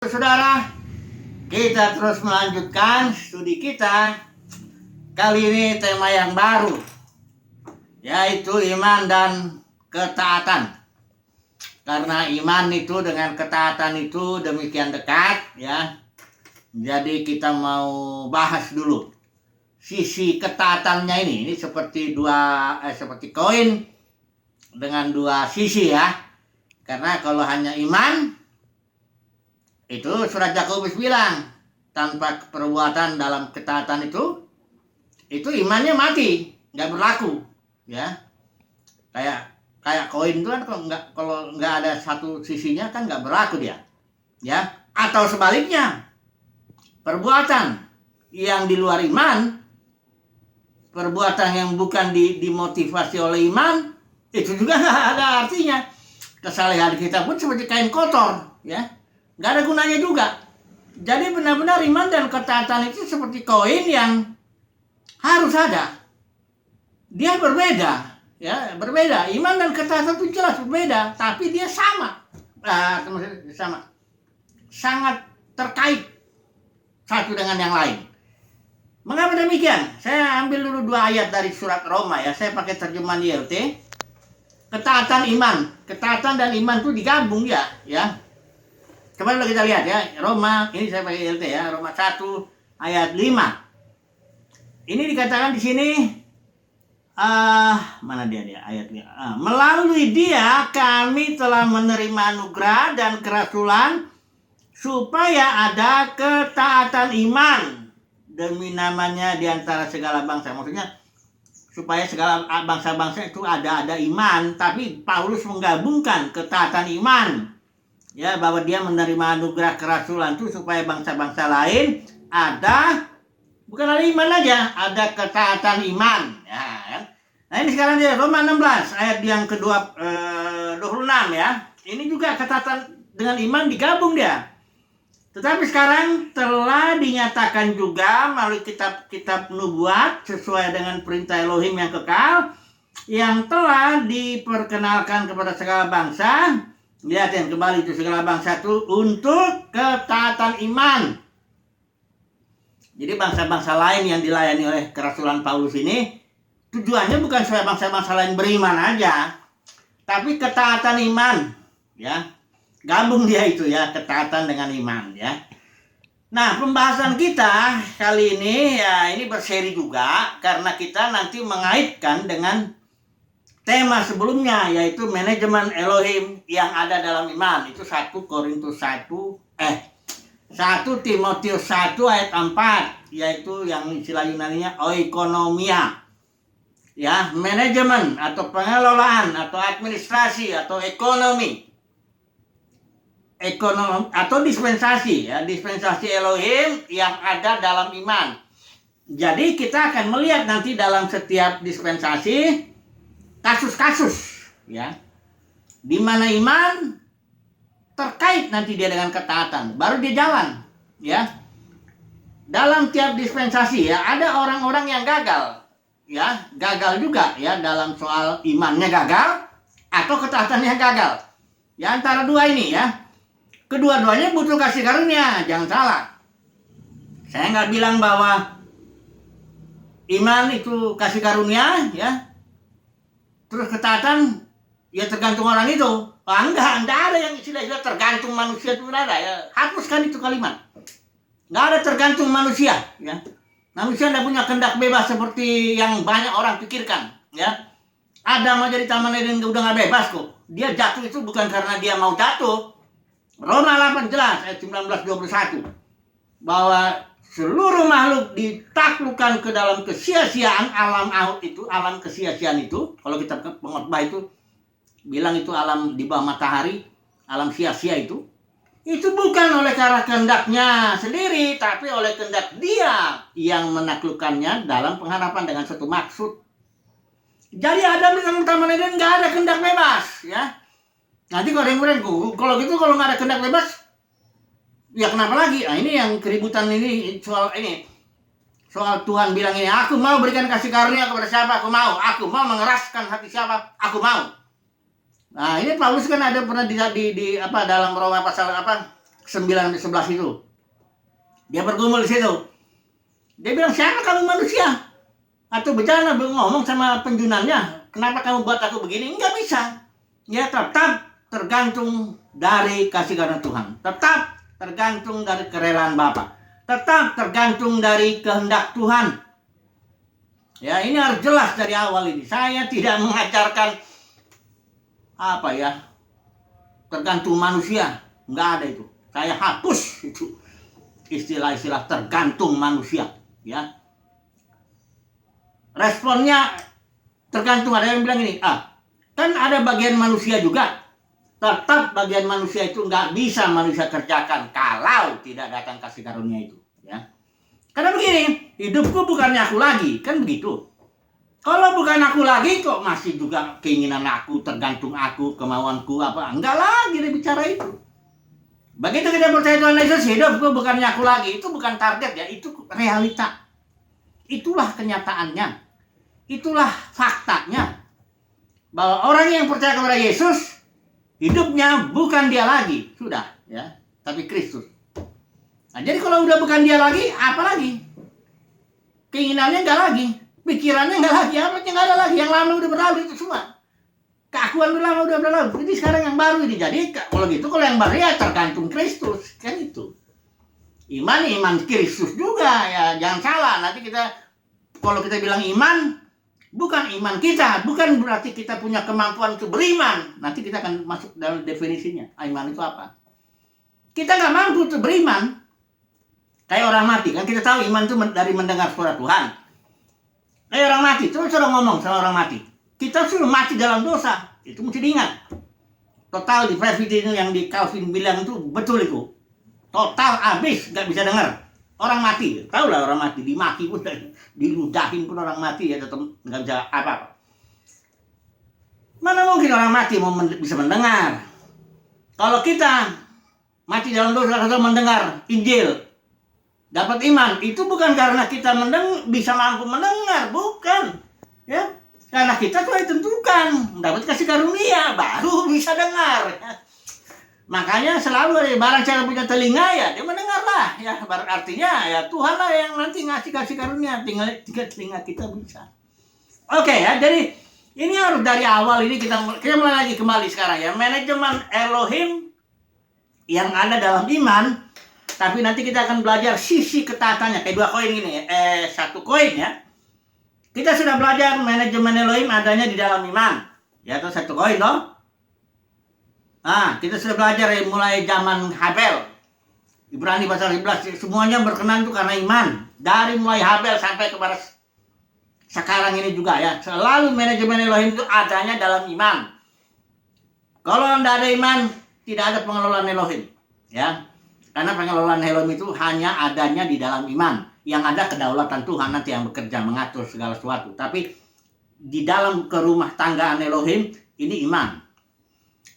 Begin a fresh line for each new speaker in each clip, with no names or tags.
Saudara, kita terus melanjutkan studi kita. Kali ini tema yang baru, yaitu iman dan ketaatan. Karena iman itu dengan ketaatan itu demikian dekat, ya. Jadi kita mau bahas dulu sisi ketaatannya ini. Ini seperti seperti koin dengan dua sisi, ya. Karena kalau hanya iman, itu surat Yakobus bilang, tanpa perbuatan dalam ketaatan itu imannya mati, nggak berlaku, ya. Kayak koin itu kan kalau nggak ada satu sisinya kan nggak berlaku dia, ya. Atau sebaliknya, perbuatan yang di luar iman, perbuatan yang bukan dimotivasi oleh iman, itu juga nggak ada artinya. Kesalehan kita pun seperti kain kotor, ya. Gak ada gunanya juga. Jadi benar-benar iman dan ketaatan itu seperti koin yang harus ada. Dia berbeda, ya, berbeda. Iman dan ketaatan itu jelas berbeda, tapi dia sama. Sama. Sangat terkait satu dengan yang lain. Mengapa demikian? Saya ambil dulu dua ayat dari surat Roma, ya. Saya pakai terjemahan YLT. Ketaatan iman, ketaatan dan iman itu digabung, ya. Coba kita lihat, ya, Roma, ini saya pakai LT, ya, Roma 1 ayat 5. Ini dikatakan di sini, mana dia ayatnya? Melalui dia kami telah menerima anugerah dan kerasulan supaya ada ketaatan iman demi namanya di antara segala bangsa. Maksudnya supaya segala bangsa-bangsa itu ada iman, tapi Paulus menggabungkan ketaatan iman, ya, bahwa dia menerima anugerah kerasulan itu supaya bangsa-bangsa lain ada, bukan ada iman aja, ada ketaatan iman, ya kan? Nah, ini sekarang dia Roma 16 ayat yang kedua 26, ya. Ini juga ketaatan dengan iman digabung dia. Tetapi sekarang telah dinyatakan juga melalui kitab-kitab nubuat sesuai dengan perintah Elohim yang kekal, yang telah diperkenalkan kepada segala bangsa. Lihatin kembali itu, segala bangsa itu untuk ketaatan iman. Jadi bangsa-bangsa lain yang dilayani oleh kerasulan Paulus ini tujuannya bukan supaya bangsa-bangsa lain beriman aja, tapi ketaatan iman, ya. Gabung dia itu, ya, ketaatan dengan iman, ya. Nah, pembahasan kita kali ini, ya, ini berseri juga karena kita nanti mengaitkan dengan tema sebelumnya, yaitu manajemen Elohim yang ada dalam iman. Itu 1 Timotius 1 ayat 4, yaitu yang istilah Yunaninya oikonomia, ya, manajemen atau pengelolaan atau administrasi atau ekonomi atau dispensasi, ya, dispensasi Elohim yang ada dalam iman. Jadi kita akan melihat nanti dalam setiap dispensasi kasus-kasus, ya, di mana iman terkait nanti dia dengan ketaatan, baru dia jalan, ya. Dalam tiap dispensasi, ya, ada orang-orang yang gagal, ya, gagal juga, ya, dalam soal imannya gagal atau ketaatannya gagal, ya, antara dua ini, ya. Kedua-duanya butuh kasih karunia, jangan salah. Saya nggak bilang bahwa iman itu kasih karunia, ya, terus ketaatan ya tergantung orang itu. Enggak ada yang istilah tergantung manusia itu, enggak ada, ya. Hapuskan itu kalimat. Enggak ada tergantung manusia, ya. Manusia tidak punya kehendak bebas seperti yang banyak orang pikirkan, ya. Adam aja di Taman Eden udah nggak bebas kok. Dia jatuh itu bukan karena dia mau jatuh. Roma 8 jelas ayat 19-21 bahwa seluruh makhluk ditaklukkan ke dalam kesia-siaan alam itu, alam kesia-siaan itu. Kalau kita pengkhotbah itu bilang itu alam di bawah matahari, alam sia-sia itu bukan oleh karena kehendaknya sendiri, tapi oleh kehendak Dia yang menaklukkannya dalam pengharapan dengan suatu maksud. Jadi Adam di Taman Eden nggak ada kehendak bebas, ya. Nanti kalau yang kalau gitu, kalau nggak ada kehendak bebas, ya kenapa lagi? Nah, ini yang keributan ini soal Tuhan bilang ini, aku mau berikan kasih karunia kepada siapa aku mau mengeraskan hati siapa aku mau. Nah, ini Paulus kan ada pernah di dalam Roma pasal 9-11 itu. Dia bergumul di situ. Dia bilang, siapa kamu manusia? Atau berjalan ngomong sama penjunannya, kenapa kamu buat aku begini? Enggak bisa. Ya tetap tergantung dari kasih karunia Tuhan. Tetap tergantung dari kerelaan Bapa. Tetap tergantung dari kehendak Tuhan. Ya, ini harus jelas dari awal ini. Saya tidak mengajarkan tergantung manusia. Enggak ada itu. Saya hapus itu istilah-istilah tergantung manusia. Ya, responnya tergantung. Ada yang bilang ini, kan ada bagian manusia juga. Tetap bagian manusia itu nggak bisa manusia kerjakan kalau tidak datang kasih karunia itu. Ya, karena begini, hidupku bukannya aku lagi, kan begitu. Kalau bukan aku lagi, kok masih juga keinginan aku, tergantung aku, kemauanku apa? Enggak lagi dia bicara itu. Begitu kita percaya Tuhan Yesus, hidupku bukannya aku lagi, itu bukan target ya, itu realita. Itulah kenyataannya. Itulah faktanya. Bahwa orang yang percaya kepada Yesus, hidupnya bukan dia lagi, sudah ya, tapi Kristus. Nah, jadi kalau udah bukan dia lagi, apa lagi? Keinginannya enggak lagi, pikirannya enggak lagi, apa enggak ada lagi, yang lama udah berlalu itu semua. Keakuan udah lama udah berlalu. Jadi sekarang yang baru ini. Jadi kalau gitu, kalau yang baru ya tergantung Kristus, kan itu. Iman Kristus juga ya, jangan salah. Nanti kalau kita bilang iman, bukan iman kita, bukan berarti kita punya kemampuan untuk beriman. Nanti kita akan masuk dalam definisinya. Iman itu apa? Kita nggak mampu untuk beriman. Kayak orang mati, kan kita tahu iman itu dari mendengar suara Tuhan. Kayak orang mati, terus suruh ngomong sama orang mati. Kita suruh mati dalam dosa, itu mesti diingat. Total depravity itu yang di Calvin bilang itu betul itu. Total habis, nggak bisa dengar. Orang mati, tahu lah orang mati, dimaki pun, diludahin pun orang mati ya tetap nggak bisa apa-apa. Mana mungkin orang mati bisa mendengar? Kalau kita mati dalam dosa atau mendengar Injil, dapat iman, itu bukan karena kita bisa mampu mendengar, bukan. Ya, karena kita telah ditentukan dapat kasih karunia, baru bisa dengar. Ya. Makanya selalu ada barang siapa punya telinga ya dia mendengarlah ya, artinya ya Tuhanlah yang nanti ngasih kasih karunia, tinggal telinga kita bisa. Oke ya, jadi ini harus dari awal ini kita mulai lagi kembali sekarang ya, manajemen Elohim yang ada dalam iman, tapi nanti kita akan belajar sisi ketaatannya kayak 2 koin gini, 1 koin ya. Kita sudah belajar manajemen Elohim adanya di dalam iman, ya atau 1 koin loh. Kita sudah belajar mulai zaman Habel, Ibrani pasal 11, semuanya berkenan itu karena iman. Dari mulai Habel sampai kepada sekarang ini juga ya, selalu manajemen Elohim itu adanya dalam iman. Kalau tidak ada iman, tidak ada pengelolaan Elohim, ya. Karena pengelolaan Elohim itu hanya adanya di dalam iman. Yang ada kedaulatan Tuhan nanti yang bekerja mengatur segala sesuatu. Tapi di dalam kerumah tanggaan Elohim ini iman.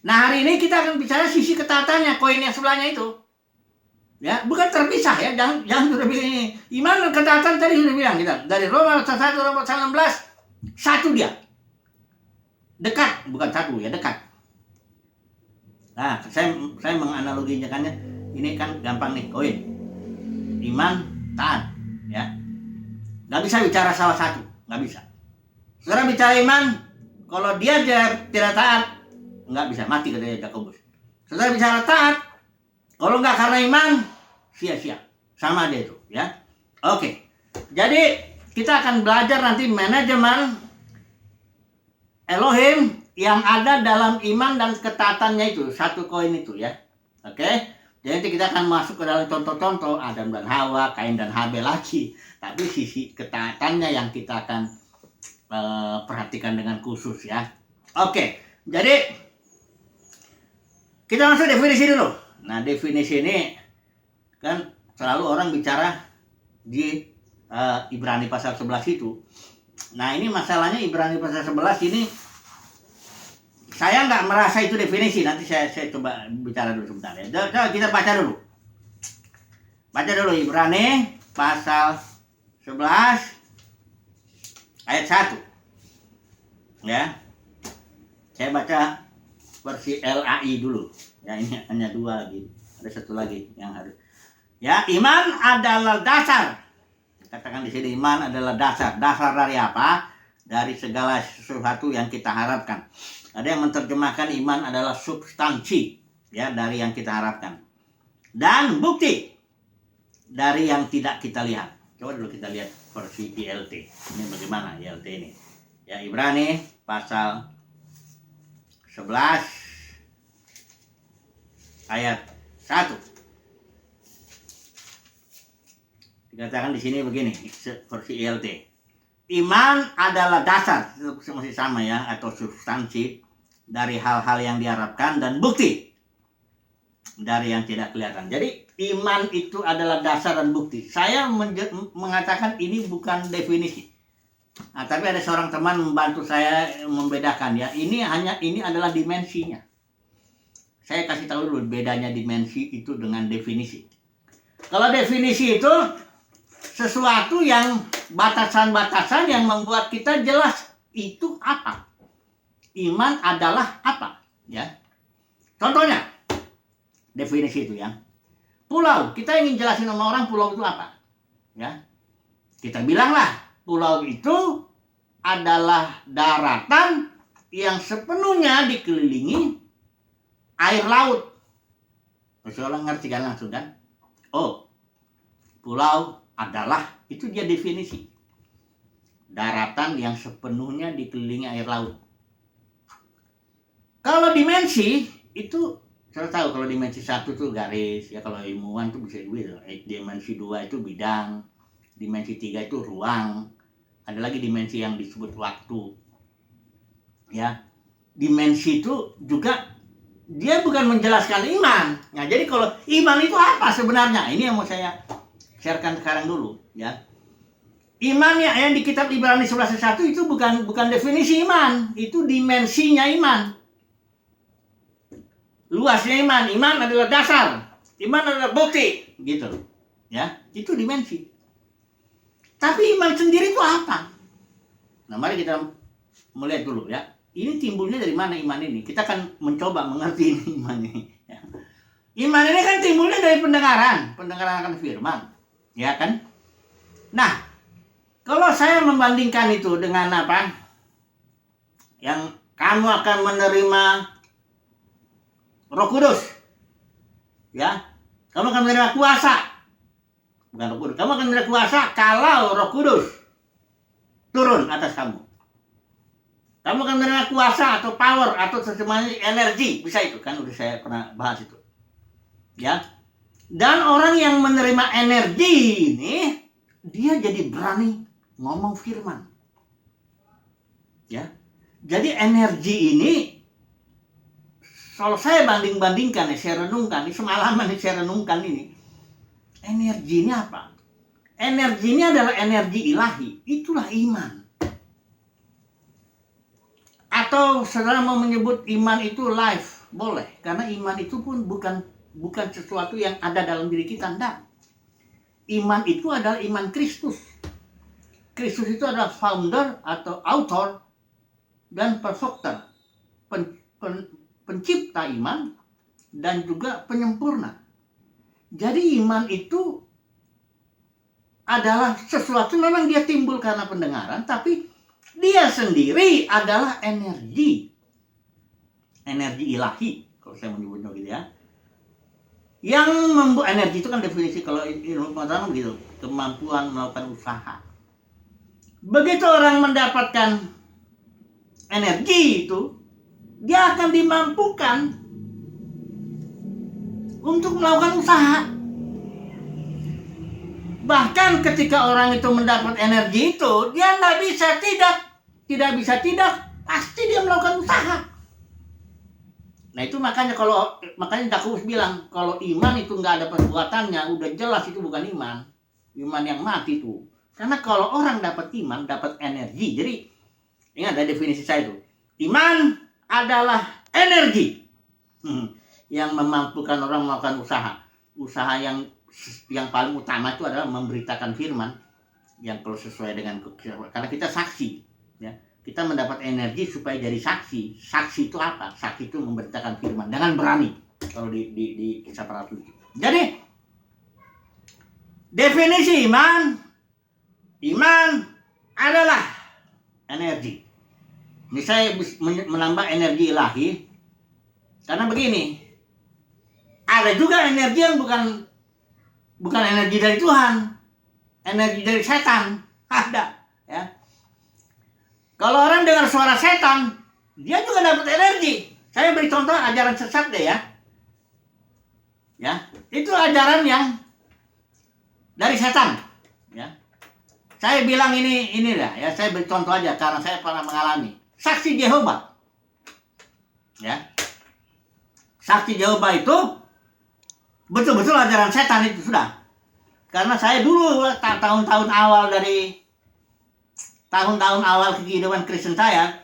Nah, hari ini kita akan bicara sisi ketaatannya, koin yang sebelahnya itu. Ya, bukan terpisah ya, jangan sudah bilang ini. Iman dan ketaatan tadi sudah bilang kita. Dari Roma 1, Roma 16, satu dia. Dekat, bukan satu ya, dekat. Nah, saya menganalogikannya, ini kan gampang nih, koin. Iman, taat, ya. Nggak bisa bicara salah satu, nggak bisa. Saudara bicara iman, kalau dia tidak taat, nggak bisa, mati katanya Yakobus. Saudara bicara taat, kalau nggak karena iman, sia-sia. Sama dia itu, ya. Oke. Jadi kita akan belajar nanti manajemen Elohim yang ada dalam iman dan ketaatannya itu, 1 koin itu ya. Oke. Jadi kita akan masuk ke dalam contoh-contoh Adam dan Hawa, Kain dan Habel lagi. Tapi sisi ketaatannya yang kita akan perhatikan dengan khusus ya. Oke. Jadi kita masuk definisi dulu. Nah, definisi ini kan selalu orang bicara di Ibrani pasal 11 itu. Nah, ini masalahnya Ibrani pasal 11 ini saya nggak merasa itu definisi. Nanti saya coba bicara dulu sebentar ya. Coba kita baca dulu. Baca dulu Ibrani pasal 11 ayat 1. Ya. Saya baca versi LAI dulu. Ya, ini hanya 2 lagi. Ada satu lagi yang harus. Ya, iman adalah dasar. Katakan di sini iman adalah dasar. Dasar dari apa? Dari segala sesuatu yang kita harapkan. Ada yang menerjemahkan iman adalah substansi, ya, dari yang kita harapkan. Dan bukti dari yang tidak kita lihat. Coba dulu kita lihat versi ILT. Ini bagaimana ILT ini? Ya, Ibrani pasal 11 ayat 1. Dikatakan di sini begini, versi ILT. Iman adalah dasar, itu masih sama ya, atau substansi dari hal-hal yang diharapkan dan bukti dari yang tidak kelihatan. Jadi iman itu adalah dasar dan bukti. Saya mengatakan ini bukan definisi. Nah, tapi ada seorang teman membantu saya membedakan ya. Ini adalah dimensinya. Saya kasih tahu dulu bedanya dimensi itu dengan definisi. Kalau definisi itu sesuatu yang batasan-batasan yang membuat kita jelas itu apa. Iman adalah apa, ya. Contohnya, definisi itu ya. Pulau, kita ingin jelasin sama orang pulau itu apa, ya. Kita bilanglah pulau itu adalah daratan yang sepenuhnya dikelilingi air laut. Terus orang ngerti kan langsung kan? Oh, pulau adalah, itu dia definisi. Daratan yang sepenuhnya dikelilingi air laut. Kalau dimensi itu saya tahu, kalau dimensi 1 itu garis ya, kalau ilmuwan itu bisa dibilang. Dimensi 2 itu bidang, dimensi 3 itu ruang, ada lagi dimensi yang disebut waktu. Ya. Dimensi itu juga dia bukan menjelaskan iman. Nah, jadi kalau iman itu apa sebenarnya? Ini yang mau saya sharekan sekarang dulu, ya. Iman yang di kitab Ibrani 11:1 itu bukan definisi iman, itu dimensinya iman. Luasnya iman. Iman adalah dasar. Iman adalah bukti, gitu. Ya, itu dimensi. Tapi iman sendiri itu apa? Nah, mari kita melihat dulu ya. Ini timbulnya dari mana iman ini? Kita akan mencoba mengerti ini iman ini. Ya. Iman ini kan timbulnya dari pendengaran akan firman. Ya kan? Nah, kalau saya membandingkan itu dengan apa? Yang kamu akan menerima Roh Kudus. Ya. Kamu akan menerima kuasa. Bukan Roh Kudus. Kamu akan menerima kuasa kalau Roh Kudus turun atas kamu. Kamu akan menerima kuasa atau power atau sesemacam energi. Bisa itu kan, udah saya pernah bahas itu. Ya. Dan orang yang menerima energi ini, dia jadi berani ngomong firman. Ya. Jadi energi ini, kalau saya banding-bandingkan, saya renungkan, semalaman saya renungkan ini, energi ini apa? Energi ini adalah energi ilahi, itulah iman. Atau saudara mau menyebut iman itu life, boleh. Karena iman itu pun bukan sesuatu yang ada dalam diri kita, enggak. Iman itu adalah iman Kristus. Kristus itu adalah founder atau author dan perfecter, pencipta iman dan juga penyempurna. Jadi iman itu adalah sesuatu, memang dia timbul karena pendengaran, tapi dia sendiri adalah energi ilahi, kalau saya menyebutnya gitu ya. Yang membuat energi itu kan definisi kalau ilmu pengetahuan begitu, kemampuan melakukan usaha. Begitu orang mendapatkan energi itu, dia akan dimampukan untuk melakukan usaha. Bahkan ketika orang itu mendapat energi itu, dia tidak bisa tidak, pasti dia melakukan usaha. Nah itu makanya Yakobus bilang, kalau iman itu nggak ada perbuatannya, udah jelas itu bukan iman yang mati itu. Karena kalau orang dapat iman, dapat energi. Jadi ingat ada definisi saya itu, iman adalah energi yang memampukan orang melakukan usaha yang paling utama itu adalah memberitakan firman, yang kalau sesuai dengan, karena kita saksi ya, kita mendapat energi supaya jadi saksi. Saksi itu apa? Saksi itu memberitakan firman dengan berani. kalau di kisah para rasul. Jadi definisi iman adalah energi. Ini saya menambah energi ilahi karena begini, ada juga energi yang bukan energi dari Tuhan, energi dari setan ada, ya. Kalau orang dengar suara setan, dia juga dapat energi. Saya beri contoh ajaran sesat deh ya. Ya, itu ajaran yang dari setan, ya. Saya bilang ini lah ya, saya beri contoh aja karena saya pernah mengalami. Saksi Jehovah. Ya. Saksi Jehovah itu betul-betul ajaran setan itu sudah. Karena saya dulu tahun-tahun awal kehidupan Kristen saya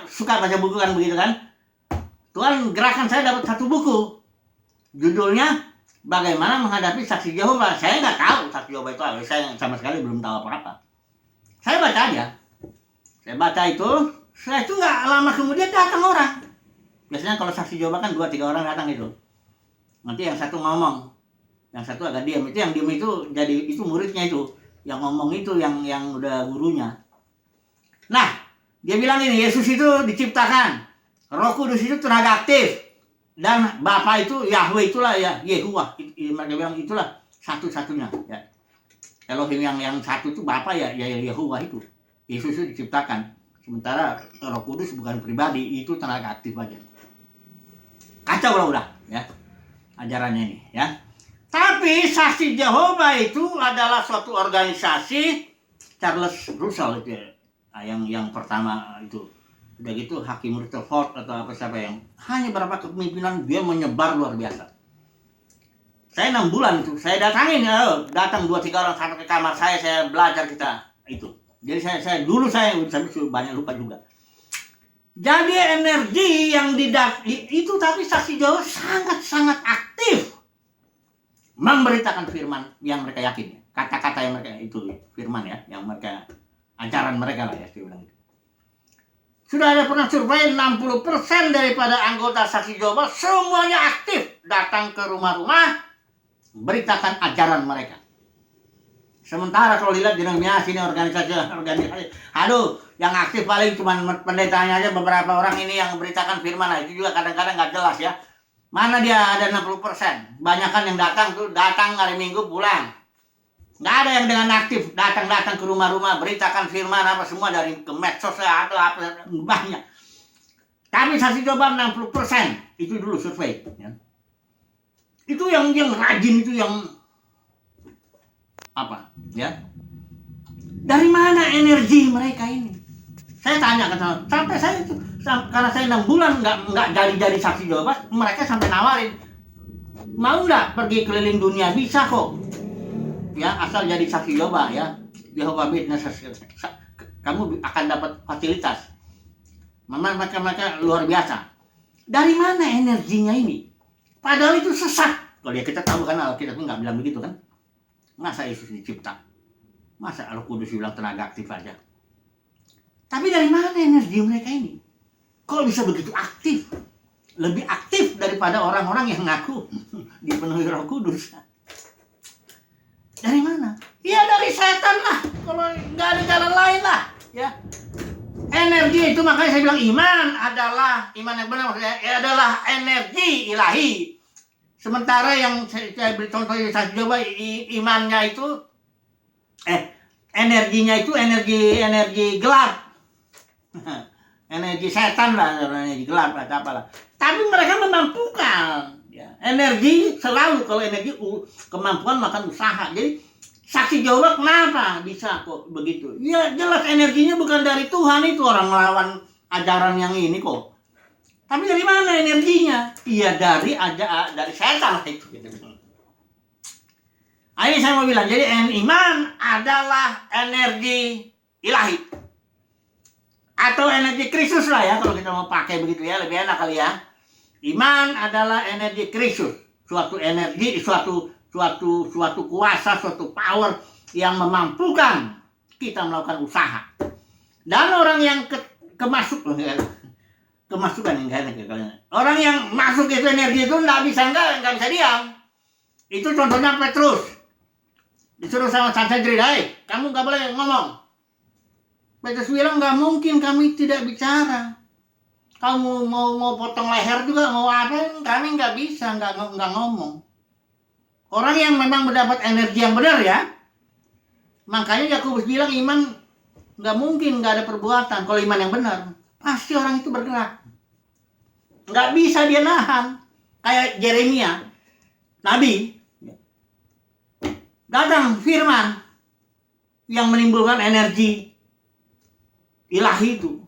suka baca buku kan begitu kan. Tuhan gerakan saya dapat satu buku. Judulnya Bagaimana Menghadapi Saksi Jehovah. Saya nggak tahu Saksi Jehovah itu apa. Saya sama sekali belum tahu apa-apa. Saya baca aja. Saya baca itu, setelah itu nggak lama kemudian datang orang. Biasanya kalau saksi Jehovah kan 2-3 orang datang itu. Nanti yang satu ngomong, yang satu agak diam. Itu yang diam itu jadi itu muridnya itu. Yang ngomong itu yang udah gurunya. Nah, dia bilang ini, Yesus itu diciptakan. Roh Kudus itu tenaga aktif. Dan Bapa itu Yahweh itulah ya, Yehuwah. Dia bilang itulah satu-satunya ya. Elohim yang satu itu Bapa ya Yehuwah itu. Yesus itu diciptakan. Sementara Roh Kudus bukan pribadi, itu tenaga aktif aja. Kacau lah udah, ya. Ajarannya ini, ya. Tapi Saksi Jehovah itu adalah suatu organisasi Charles Russell itu ya. Yang pertama itu. Udah gitu Hakim Rutherford atau apa siapa yang hanya berapa kepemimpinan dia menyebar luar biasa. Saya 6 bulan itu, saya datang 2-3 orang sampai ke kamar saya belajar kita itu. Jadi saya banyak lupa juga. Jadi energi yang itu tapi Saksi Jehovah sangat-sangat aktif memberitakan firman yang mereka yakin. Kata-kata yang mereka itu firman ya, yang mereka ajaran mereka lah ya, saya bilang itu. Sudah ada pernah survei 60% daripada anggota Saksi Jehovah semuanya aktif datang ke rumah-rumah beritakan ajaran mereka. Sementara kalau dilihat denominasi ini organisasi, aduh, yang aktif paling cuma pendetanya aja beberapa orang ini yang beritakan firman. Nah, itu juga kadang-kadang nggak jelas ya. Mana dia ada 60%. Banyakan yang datang hari Minggu pulang. Nggak ada yang dengan aktif datang ke rumah-rumah beritakan firman apa semua dari ke medsos atau apa banyak. Kami Saksi Jehovah 60% itu dulu survei. Ya. Itu yang rajin itu yang apa? Ya. Dari mana energi mereka ini? Saya tanya ke sampai saya itu karena saya 6 bulan nggak jadi Saksi Jehovah, mereka sampai nawarin mau nggak pergi keliling dunia, bisa kok. Ya, asal jadi Saksi Jehovah ya. Jehovah Witness. Kamu akan dapat fasilitas. Mereka luar biasa. Dari mana energinya ini? Padahal itu sesat. Kalau ya kita tahu kan Alkitab nggak bilang begitu kan? Masa Yesus dicipta? Masa Roh Kudus bilang tenaga aktif aja? Tapi dari mana energi mereka ini? Kok bisa begitu aktif? Lebih aktif daripada orang-orang yang ngaku dipenuhi Roh Kudus. Dari mana? Ya dari setan lah. Kalau nggak ada jalan lain lah. Ya. Energi itu makanya saya bilang iman yang benar maksudnya adalah energi ilahi. Sementara yang saya beri contoh Saksi Jehovah imannya itu energinya itu energi gelap. Energi setan lah, energi gelap atau apalah. Tapi mereka memampukan. Ya. Energi selalu kalau energi kemampuan makan usaha. Jadi Saksi Jehovah kenapa bisa kok begitu? Ya jelas energinya bukan dari Tuhan, itu orang melawan ajaran yang ini kok. Tapi dari mana energinya? Iya dari setan lah itu. Ini saya mau bilang, jadi iman adalah energi ilahi. Atau energi Kristus lah ya, kalau kita mau pakai begitu ya, lebih enak kali ya. Iman adalah energi Kristus, suatu energi, suatu kuasa, suatu power yang memampukan kita melakukan usaha. Dan orang yang kemasukan yang kalian. Orang yang masuk itu energi itu nggak bisa diam. Itu contohnya Petrus. Disuruh sama Sanhedrin, kamu nggak boleh ngomong. Petrus bilang, nggak mungkin kami tidak bicara. Kamu mau potong leher juga, mau apa, kami nggak bisa, nggak ngomong. Orang yang memang mendapat energi yang benar ya. Makanya Yakobus bilang iman nggak mungkin nggak ada perbuatan. Kalau iman yang benar, pasti orang itu bergerak. Nggak bisa dia nahan. Kayak Yeremia, Nabi. Datang firman yang menimbulkan energi ilahi itu.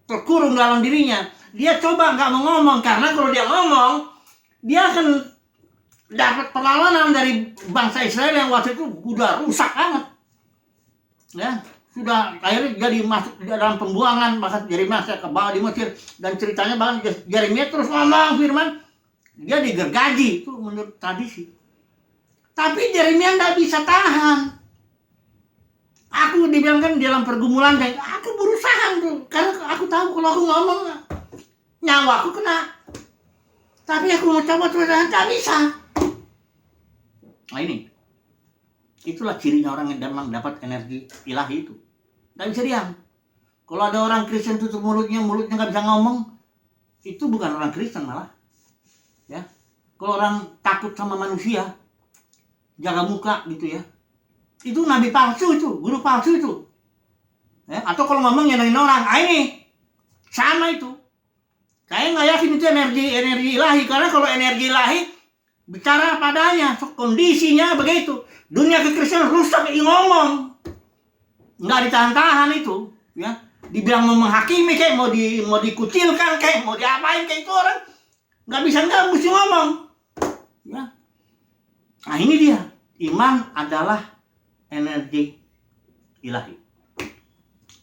Terkurung dalam dirinya. Dia coba nggak mau ngomong. Karena kalau dia ngomong, dia akan dapat perlawanan dari bangsa Israel yang waktu itu udah rusak banget. Ya, sudah akhirnya jadi masuk dalam pembuangan, bahkan Yeremia ke bawah di Mesir, dan ceritanya bahkan Yeremia terus ngomong firman, dia digergaji, itu menurut tradisi. Tapi Yeremia tidak bisa tahan. Aku dibilang kan dalam pergumulan, dan aku berusaha tuh, karena aku tahu kalau aku ngomong nyawa aku kena. Tapi aku mau coba terus, tidak bisa. Nah ini, itulah cirinya orang yang memang dapat energi ilahi itu. Nggak bisa diam. Kalau ada orang Kristen tutup mulutnya nggak bisa ngomong, itu bukan orang Kristen malah. Ya, kalau orang takut sama manusia, jaga muka gitu ya, itu nabi palsu itu, guru palsu itu. Ya, atau kalau ngomong nyenengin orang, ini sama itu. Saya nggak yakin itu energi ilahi, karena kalau energi ilahi bicara padanya, kondisinya begitu. Dunia kekristenan rusak ngomong, nggak ditahan-tahan itu, ya. Dibilang mau menghakimi kayak mau dikucilkan kayak mau diapain kayak itu orang nggak mesti ngomong, ya. Nah ini dia, iman adalah energi ilahi.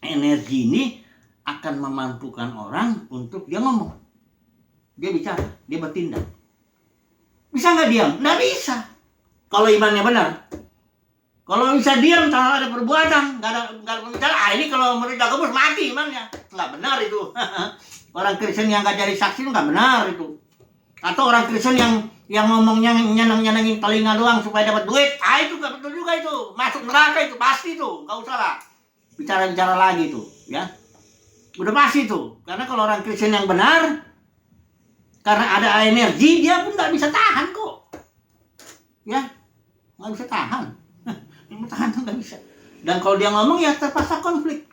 Energi ini akan memampukan orang untuk dia ngomong, dia bicara, dia bertindak. Bisa nggak diam? Nggak bisa. Kalau imannya benar. Kalau bisa diam, kalau ada perbuatan, nggak ada pembicaraan, ini kalau menurut Yakobus mati imannya. Nggak benar itu. Orang Kristen yang nggak jadi saksi itu nggak benar itu. Atau orang Kristen yang ngomongnya nyenengin telinga doang supaya dapat duit, itu nggak betul juga itu. Masuk neraka itu pasti itu, nggak usah lah bicara lagi itu, ya. Udah pasti itu. Karena kalau orang Kristen yang benar, karena ada energi, dia pun nggak bisa tahan kok, ya, nggak bisa tahan. Tahan nggak bisa. Dan kalau dia ngomong ya terpaksa konflik.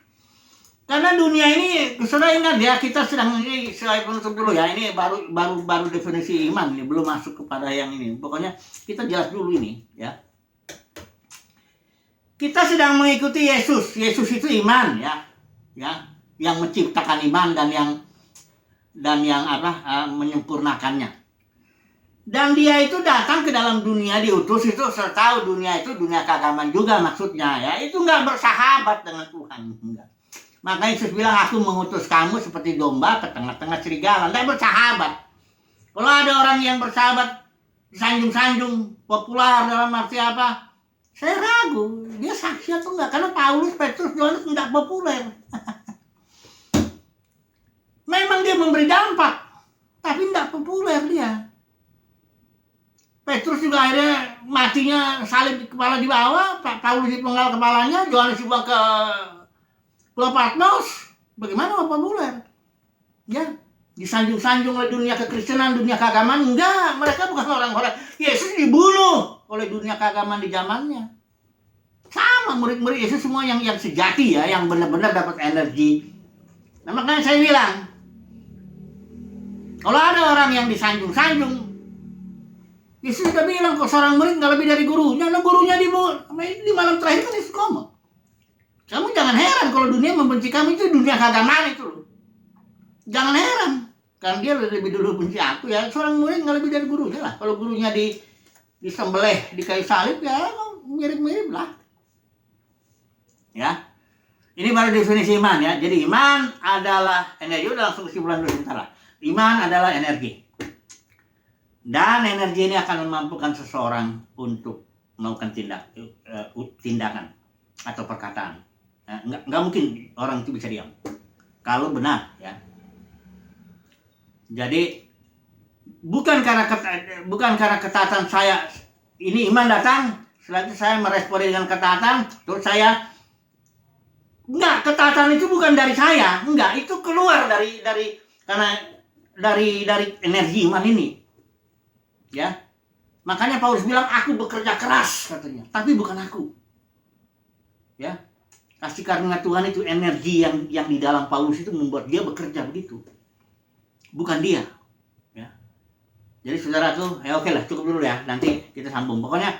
Karena dunia ini, saudara ingat ya, kita sedang ini, saya penutup dulu ya, ini baru definisi iman, ini belum masuk kepada yang ini. Pokoknya kita jelas dulu ini, ya. Kita sedang mengikuti Yesus. Yesus itu iman, ya, yang menciptakan iman dan yang menyempurnakannya. Dan dia itu datang ke dalam dunia, diutus itu, serta dunia itu dunia keagamaan juga maksudnya, ya. Itu nggak bersahabat dengan Tuhan, enggak. Makanya Yesus bilang, aku mengutus kamu seperti domba ke tengah-tengah serigala. Nggak bersahabat. Kalau ada orang yang bersahabat, sanjung-sanjung, populer dalam arti apa? Saya ragu, dia saksi atau enggak. Karena Paulus, Petrus, Yohanes nggak populer. Memang dia memberi dampak, tapi nggak populer dia. Petrus juga akhirnya matinya salib kepala di bawah, Paulus dipenggal kepalanya, Yohanes dibuang ke Pulau Patmos. Bagaimana populer? Ya, disanjung-sanjung oleh dunia kekristenan, dunia keagamaan. Enggak, mereka bukan orang-orang. Yesus dibunuh oleh dunia keagamaan di zamannya. Sama murid-murid Yesus semua yang sejati ya, yang benar-benar dapat energi. Nah, makanya saya bilang, kalau ada orang yang disanjung-sanjung, Yesus sudah bilang kok seorang murid nggak lebih dari gurunya. Nah gurunya di malam terakhir kan Yesus ngomong, kamu jangan heran kalau dunia membenci kamu, itu dunia keagamaan itu loh. Jangan heran, karena dia lebih dulu benci aku ya. Seorang murid nggak lebih dari gurunya lah. Kalau gurunya disembelih di kayu salib ya mirip-mirip lah. Ya, ini baru definisi iman ya. Jadi iman adalah energi. Udah langsung kesimpulan dulu sebentar lah. Iman adalah energi. Dan energi ini akan memampukan seseorang untuk melakukan tindakan atau perkataan. Nggak mungkin orang itu bisa diam. Kalau benar, ya. Jadi bukan karena ketaatan saya ini iman datang, setelah itu saya merespon dengan ketaatan, terus saya enggak, ketaatan itu bukan dari saya, enggak, itu keluar dari energi iman ini. Ya. Makanya Paulus bilang aku bekerja keras katanya, tapi bukan aku. Ya. Kasih karunia Tuhan itu energi yang di dalam Paulus itu membuat dia bekerja begitu. Bukan dia. Ya. Jadi saudara tuh, ya oke lah, cukup dulu ya, nanti kita sambung. Pokoknya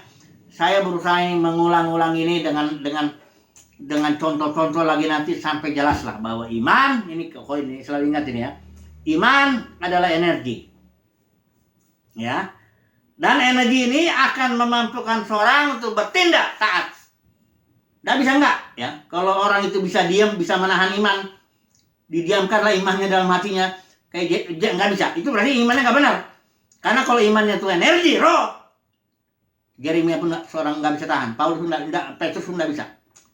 saya berusaha mengulang-ulang ini dengan contoh-contoh lagi nanti sampai jelas lah bahwa iman ini selalu ingat ini ya. Iman adalah energi. Ya. Dan energi ini akan memampukan seorang untuk bertindak taat. Dan bisa enggak? Ya, kalau orang itu bisa diam, bisa menahan iman, didiamkanlah imannya dalam hatinya, kayak enggak bisa. Itu berarti imannya enggak benar. Karena kalau imannya itu energi, roh, Yeremia pun seorang enggak bisa tahan. Paulus pun enggak, Petrus pun enggak bisa.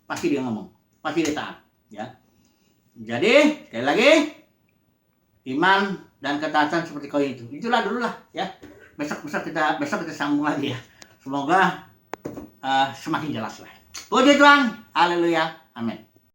Pasti dia ngomong, pasti dia taat. Ya. Jadi sekali lagi, iman dan ketaatan seperti kau itu. Itulah dulu lah, ya. Besok kita sambung lagi ya. Semoga semakin jelas lah. Puji Tuhan, haleluya, amin.